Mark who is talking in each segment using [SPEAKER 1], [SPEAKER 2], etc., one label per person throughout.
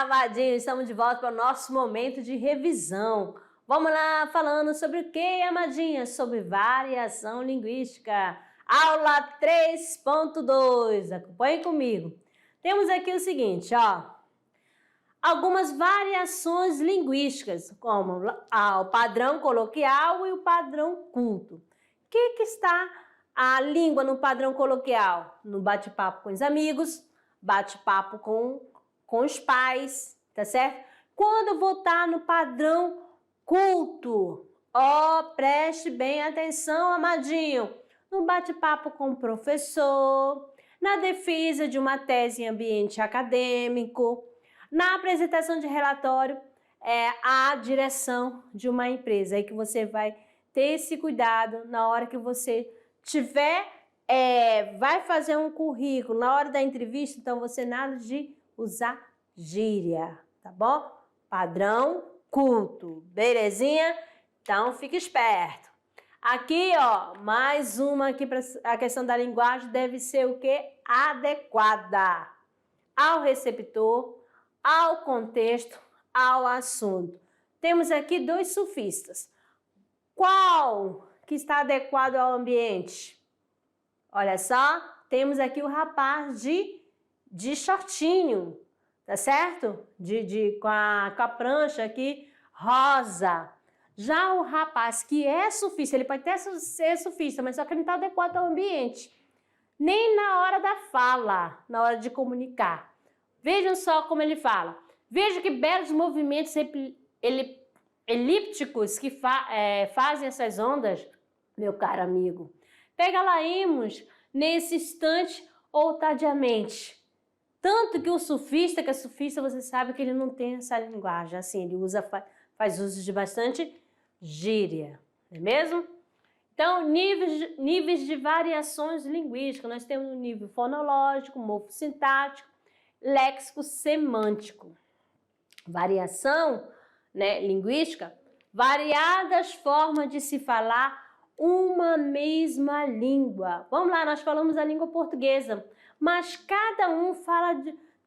[SPEAKER 1] Amadinho, estamos de volta para o nosso momento de revisão. Vamos lá, falando sobre o que, Amadinha? Sobre variação linguística. Aula 3.2. Acompanhe comigo. Temos aqui o seguinte, ó. Algumas variações linguísticas, como o padrão coloquial e o padrão culto. O que está a língua no padrão coloquial? No bate-papo com os amigos, bate-papo com os pais, tá certo? Quando eu vou estar no padrão culto, preste bem atenção, Amadinho, no bate-papo com o professor, na defesa de uma tese em ambiente acadêmico, na apresentação de relatório, à direção de uma empresa. Aí que você vai ter esse cuidado na hora que você tiver, vai fazer um currículo, na hora da entrevista, então você nada de usar gíria, tá bom? Padrão culto, belezinha? Então fique esperto. Aqui, ó, mais uma aqui para a questão da linguagem deve ser o quê? Adequada ao receptor, ao contexto, ao assunto. Temos aqui dois sufistas. Qual que está adequado ao ambiente? Olha só, temos aqui o rapaz de shortinho, tá certo? Com a prancha aqui rosa. Já o rapaz que é sufista, ele pode até ser sufista, mas só que ele não está adequado ao ambiente. Nem na hora da fala, na hora de comunicar. Vejam só como ele fala. Veja que belos movimentos elípticos que fazem essas ondas, meu caro amigo. Pega-la-ímos nesse instante ou tardiamente. Tanto que o sufista, você sabe que ele não tem essa linguagem, assim, ele faz uso de bastante gíria, não é mesmo? Então, níveis de variações linguísticas, nós temos o nível fonológico, morfossintático, léxico-semântico. Variação, né, linguística, variadas formas de se falar uma mesma língua. Vamos lá, nós falamos a língua portuguesa, mas cada um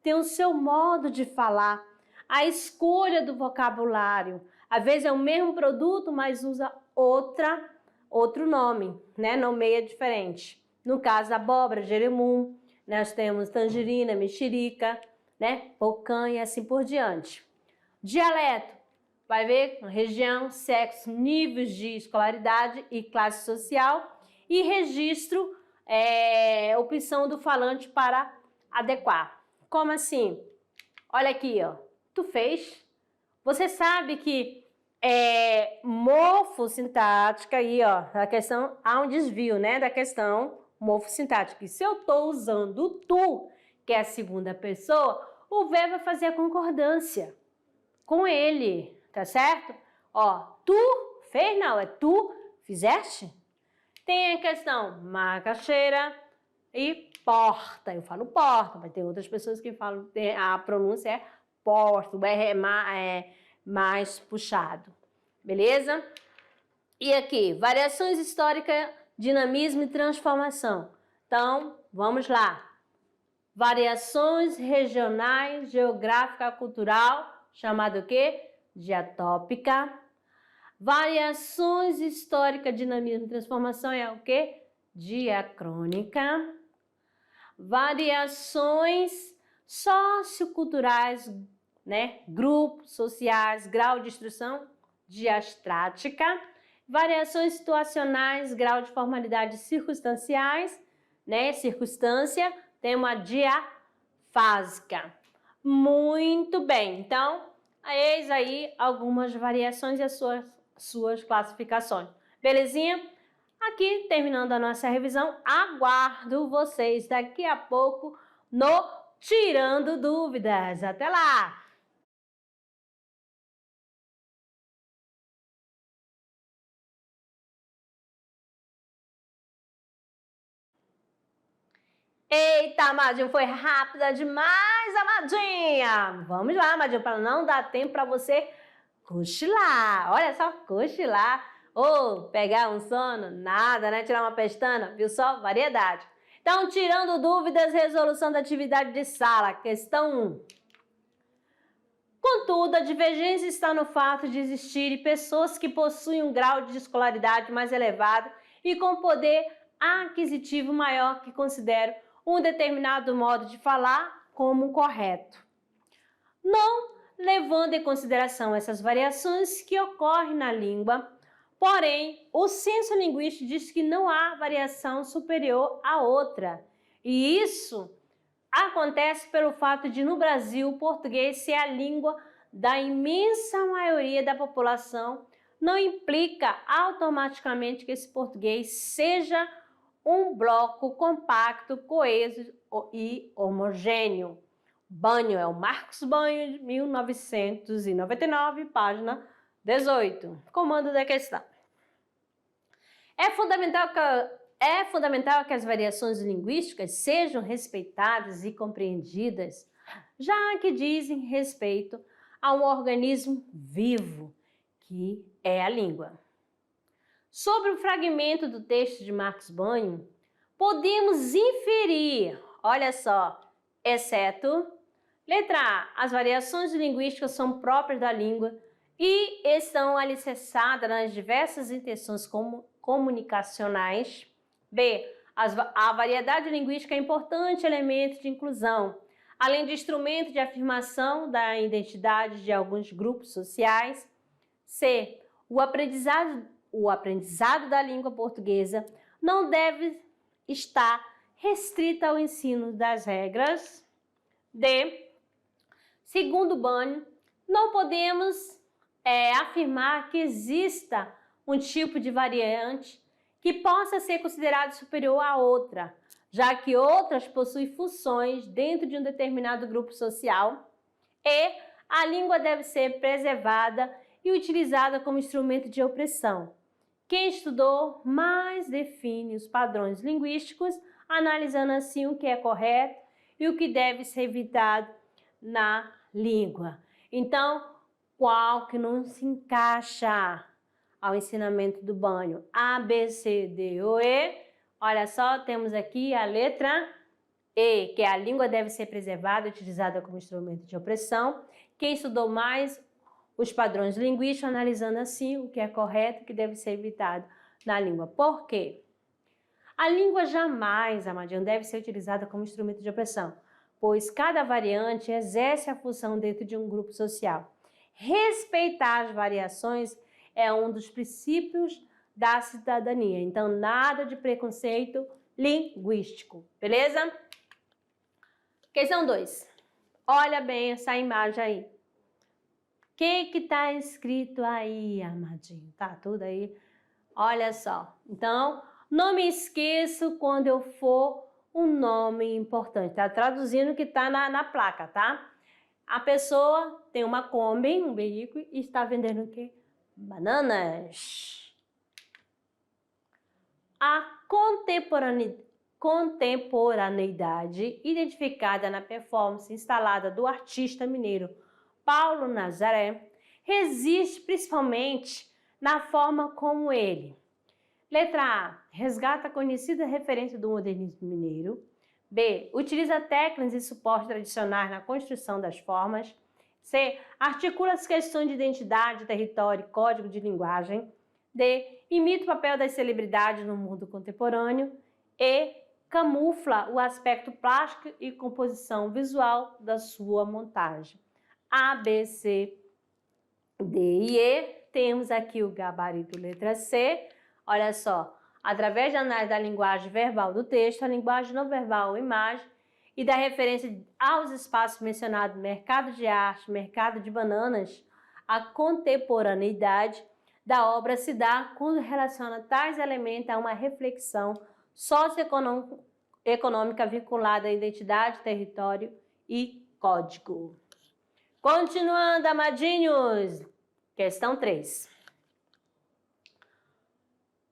[SPEAKER 1] tem o seu modo de falar, a escolha do vocabulário. Às vezes é o mesmo produto, mas usa outro nome, né? Nomeia diferente. No caso, abóbora, jerimum, nós temos tangerina, mexerica, né? Pocanha e assim por diante. Dialeto, vai ver região, sexo, níveis de escolaridade e classe social. E registro, opção do falante para adequar. Como assim? Olha aqui, ó. Tu fez? Você sabe que morfossintática aí, ó, a questão, há um desvio, né, da questão morfossintática. E se eu tô usando o tu, que é a segunda pessoa, o verbo vai fazer a concordância com ele, tá certo? Ó, tu fez, não, é tu fizeste? Tem a questão macaxeira e porta. Eu falo porta, mas tem outras pessoas que falam, a pronúncia é porta, o R é mais puxado, beleza? E aqui, variações históricas, dinamismo e transformação. Então, vamos lá. Variações regionais, geográfica, cultural, chamado o quê? Diatópica. Variações históricas, dinamismo e transformação é o quê? Diacrônica. Variações socioculturais, né? Grupos sociais, grau de instrução, diastrática. Variações situacionais, grau de formalidade circunstanciais, né? Circunstância, tem uma diafásica. Muito bem, então, eis aí algumas variações e as suas classificações. Belezinha? Aqui, terminando a nossa revisão, aguardo vocês daqui a pouco no Tirando Dúvidas. Até lá! Eita, Amadinho, foi rápida demais, Amadinha! Vamos lá, Amadinho, para não dar tempo para você cochilar. Olha só, cochilar. Ou pegar um sono, nada, né? Tirar uma pestana, viu só? Variedade. Então, tirando dúvidas, resolução da atividade de sala. Questão 1. Contudo, a divergência está no fato de existirem pessoas que possuem um grau de escolaridade mais elevado e com poder aquisitivo maior que consideram um determinado modo de falar como correto, não levando em consideração essas variações que ocorrem na língua. Porém, o senso linguístico diz que não há variação superior à outra, e isso acontece pelo fato de, no Brasil, o português ser a língua da imensa maioria da população, não implica automaticamente que esse português seja um bloco compacto, coeso e homogêneo. Banho é o Marcos Banho, de 1999, página 18. Comando da questão. É fundamental que as variações linguísticas sejam respeitadas e compreendidas, já que dizem respeito a um organismo vivo, que é a língua. Sobre o fragmento do texto de Marcos Banho, podemos inferir, olha só, exceto, letra A, as variações linguísticas são próprias da língua e estão alicerçadas nas diversas intenções comunicacionais. B, a variedade linguística é importante elemento de inclusão, além de instrumento de afirmação da identidade de alguns grupos sociais. C, o aprendizado da língua portuguesa não deve estar restrito ao ensino das regras. D, segundo Banho, não podemos afirmar que exista um tipo de variante que possa ser considerado superior à outra, já que outras possuem funções dentro de um determinado grupo social. E a língua deve ser preservada e utilizada como instrumento de opressão. Quem estudou mais define os padrões linguísticos, analisando assim o que é correto e o que deve ser evitado na língua. Então, qual que não se encaixa ao ensinamento do Banho? A, B, C, D ou E. Olha só, temos aqui a letra E, que a língua deve ser preservada e utilizada como instrumento de opressão. Quem estudou mais os padrões linguísticos, analisando assim o que é correto e o que deve ser evitado na língua. Por quê? A língua jamais, Amadinho, deve ser utilizada como instrumento de opressão, pois cada variante exerce a função dentro de um grupo social. Respeitar as variações é um dos princípios da cidadania. Então, nada de preconceito linguístico, beleza? Questão 2. Olha bem essa imagem aí. O que está escrito aí, Amadinho? Tá tudo aí? Olha só. Então, não me esqueço quando eu for um nome importante. Tá traduzindo o que está na placa, tá? A pessoa tem uma Kombi, um veículo, e está vendendo o quê? Bananas. A contemporaneidade identificada na performance instalada do artista mineiro Paulo Nazaré resiste principalmente na forma como ele. Letra A, resgata a conhecida referência do modernismo mineiro. B, utiliza técnicas e suportes tradicionais na construção das formas. C, articula as questões de identidade, território e código de linguagem. D, imita o papel das celebridades no mundo contemporâneo. E, camufla o aspecto plástico e composição visual da sua montagem. A, B, C, D e E. Temos aqui o gabarito letra C. Olha só, através da análise da linguagem verbal do texto, a linguagem não verbal, imagem, e da referência aos espaços mencionados, mercado de arte, mercado de bananas, a contemporaneidade da obra se dá quando relaciona tais elementos a uma reflexão socioeconômica vinculada à identidade, território e código. Continuando, amadinhos, questão 3.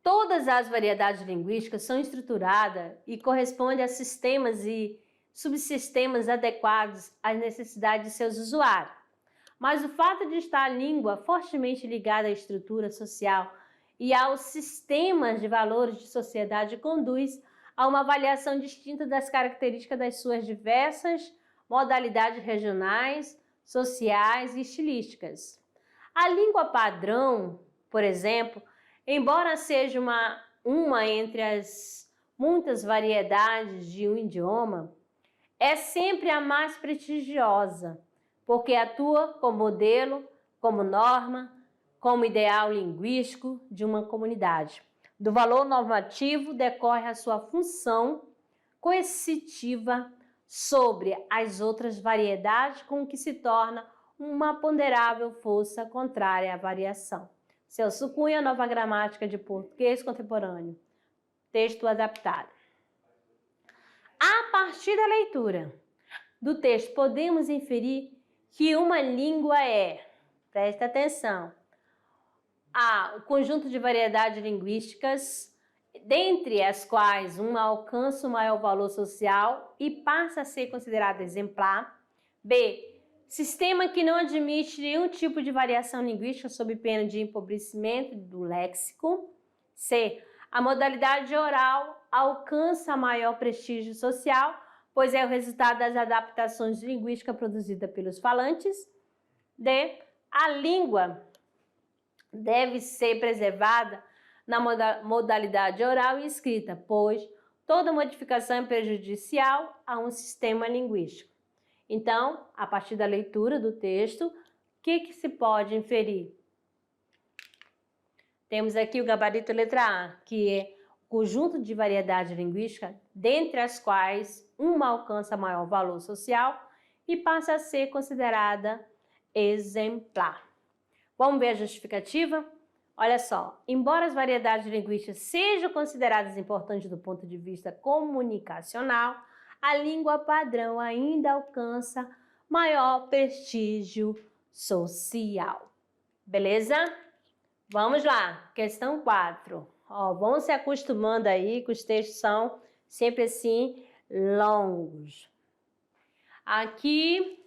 [SPEAKER 1] Todas as variedades linguísticas são estruturadas e correspondem a sistemas e subsistemas adequados às necessidades de seus usuários. Mas o fato de estar a língua fortemente ligada à estrutura social e aos sistemas de valores de sociedade conduz a uma avaliação distinta das características das suas diversas modalidades regionais, sociais e estilísticas. A língua padrão, por exemplo, embora seja uma entre as muitas variedades de um idioma, é sempre a mais prestigiosa, porque atua como modelo, como norma, como ideal linguístico de uma comunidade. Do valor normativo decorre a sua função coercitiva sobre as outras variedades, com que se torna uma ponderável força contrária à variação. Celso Cunha, Nova Gramática de Português Contemporâneo. Texto adaptado. A partir da leitura do texto, podemos inferir que uma língua presta atenção, o conjunto de variedades linguísticas, dentre as quais uma alcança o maior valor social e passa a ser considerada exemplar. B. Sistema que não admite nenhum tipo de variação linguística sob pena de empobrecimento do léxico. C. A modalidade oral alcança maior prestígio social, pois é o resultado das adaptações linguísticas produzidas pelos falantes. D. A língua deve ser preservada na modalidade oral e escrita, pois toda modificação é prejudicial a um sistema linguístico. Então, a partir da leitura do texto, o que se pode inferir? Temos aqui o gabarito letra A, que é o conjunto de variedades linguísticas, dentre as quais uma alcança maior valor social e passa a ser considerada exemplar. Vamos ver a justificativa? Olha só, embora as variedades linguísticas sejam consideradas importantes do ponto de vista comunicacional, a língua padrão ainda alcança maior prestígio social. Beleza? Vamos lá, questão 4. Vão se acostumando aí que os textos são sempre assim longos. Aqui,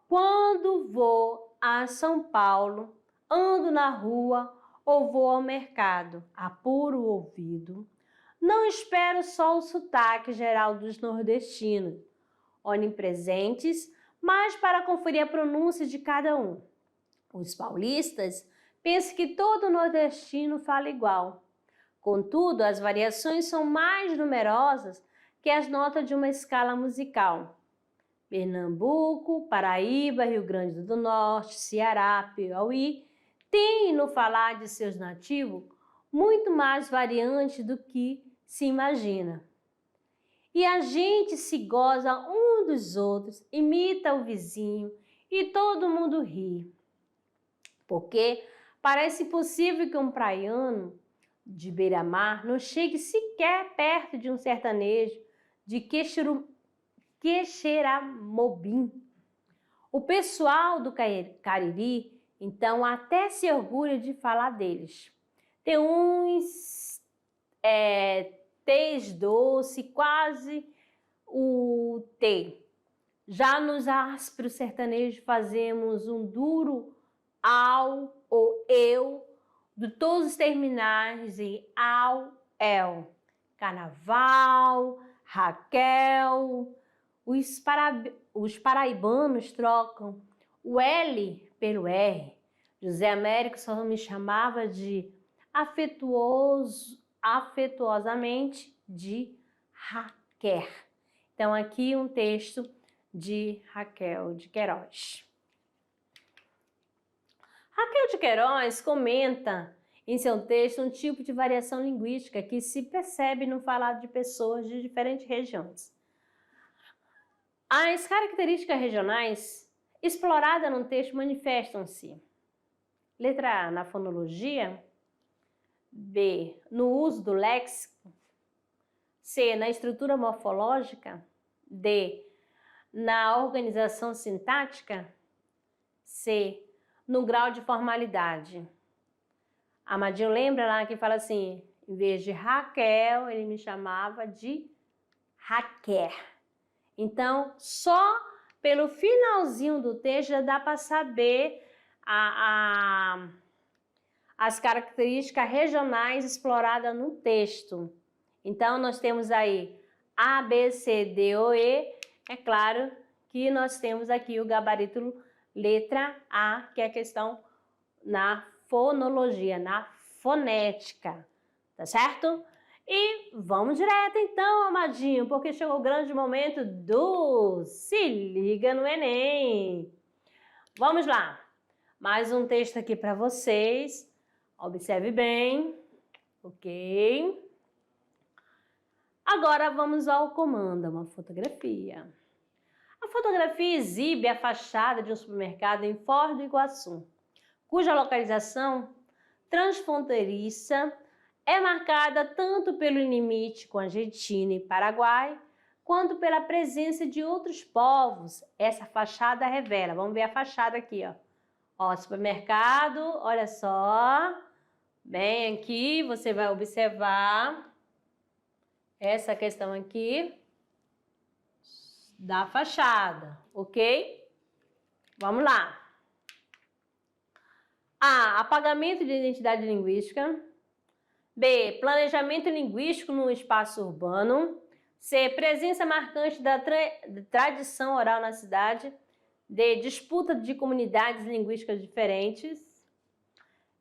[SPEAKER 1] quando vou a São Paulo, ando na rua ou vou ao mercado, apuro o ouvido, não espero só o sotaque geral dos nordestinos, onipresentes, mas para conferir a pronúncia de cada um. Os paulistas pensam que todo nordestino fala igual. Contudo, as variações são mais numerosas que as notas de uma escala musical. Pernambuco, Paraíba, Rio Grande do Norte, Ceará, Piauí têm no falar de seus nativos muito mais variantes do que se imagina. E a gente se goza um dos outros, imita o vizinho e todo mundo ri. Porque parece impossível que um praiano de beira-mar não chegue sequer perto de um sertanejo de Quixeramobim. O pessoal do Cariri, então, até se orgulha de falar deles. Tem uns T's doce, quase o T. Já nos ásperos sertanejos fazemos um duro ao ou eu, de todos os terminais em ao, el. Carnaval, Raquel. Os paraibanos trocam o L pelo R. José Américo só me chamava de afetuosamente de Raquel. Então, aqui um texto de Raquel de Queiroz. Raquel de Queiroz comenta em seu texto um tipo de variação linguística que se percebe no falar de pessoas de diferentes regiões. As características regionais exploradas no texto manifestam-se: letra A, na fonologia; B, no uso do léxico; C, na estrutura morfológica; D, na organização sintática; C, no grau de formalidade. Amadinho lembra lá que fala assim, em vez de Raquel, ele me chamava de Raquel. Então, só pelo finalzinho do texto já dá para saber as características regionais exploradas no texto. Então, nós temos aí A, B, C, D ou E. É claro que nós temos aqui o gabarito letra A, que é a questão na fonologia, na fonética, tá certo? E vamos direto então, amadinho, porque chegou o grande momento do Se Liga no Enem. Vamos lá, mais um texto aqui para vocês, observe bem, ok? Agora vamos ao comando, uma fotografia. A fotografia exibe a fachada de um supermercado em Foz do Iguaçu, cuja localização transfronteiriça é marcada tanto pelo limite com Argentina e Paraguai, quanto pela presença de outros povos. Essa fachada revela. Vamos ver a fachada aqui, ó. Ó, supermercado, olha só. Bem aqui, você vai observar essa questão aqui da fachada, ok? Vamos lá. A. Apagamento de identidade linguística. B. Planejamento linguístico no espaço urbano. C. Presença marcante da tradição oral na cidade. D. Disputa de comunidades linguísticas diferentes.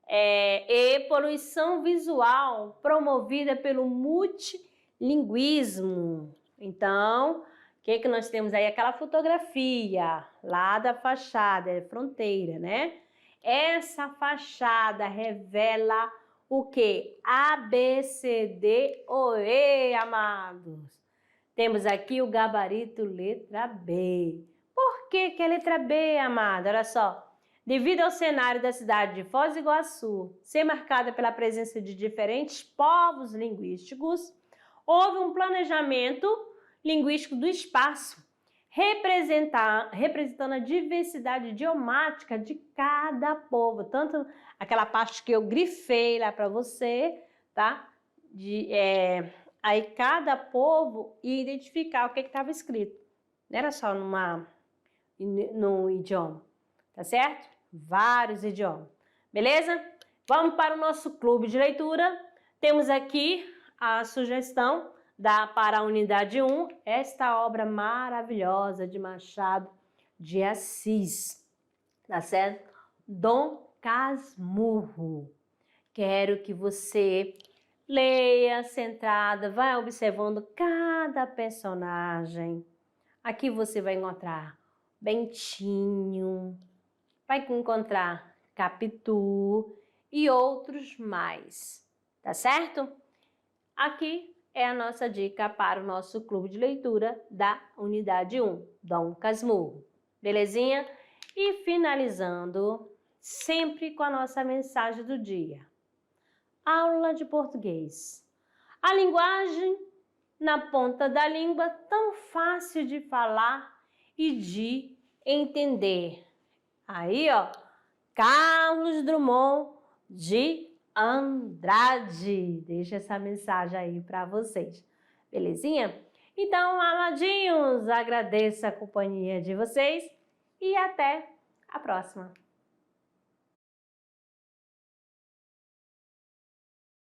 [SPEAKER 1] E. Poluição visual promovida pelo multilinguismo. Então, o que nós temos aí? Aquela fotografia lá da fachada, é fronteira, né? Essa fachada revela o que? A, B, C, D ou E, amados. Temos aqui o gabarito letra B. Por que a letra B, amada? Olha só. Devido ao cenário da cidade de Foz do Iguaçu ser marcada pela presença de diferentes povos linguísticos, houve um planejamento linguístico do espaço, representando a diversidade idiomática de cada povo. Tanto aquela parte que eu grifei lá para você, tá? Aí cada povo ia identificar o que estava escrito. Não era só num idioma, tá certo? Vários idiomas. Beleza? Vamos para o nosso clube de leitura. Temos aqui a sugestão para a unidade 1, esta obra maravilhosa de Machado de Assis, tá certo? Dom Casmurro. Quero que você leia centrada, vai observando cada personagem. Aqui você vai encontrar Bentinho, vai encontrar Capitu e outros mais, tá certo? Aqui é a nossa dica para o nosso clube de leitura da unidade 1, Dom Casmurro. Belezinha? E finalizando, sempre com a nossa mensagem do dia. Aula de português. A linguagem na ponta da língua, tão fácil de falar e de entender. Aí, ó, Carlos Drummond de Andrade. Deixa essa mensagem aí para vocês. Belezinha? Então, amadinhos, agradeço a companhia de vocês e até a próxima.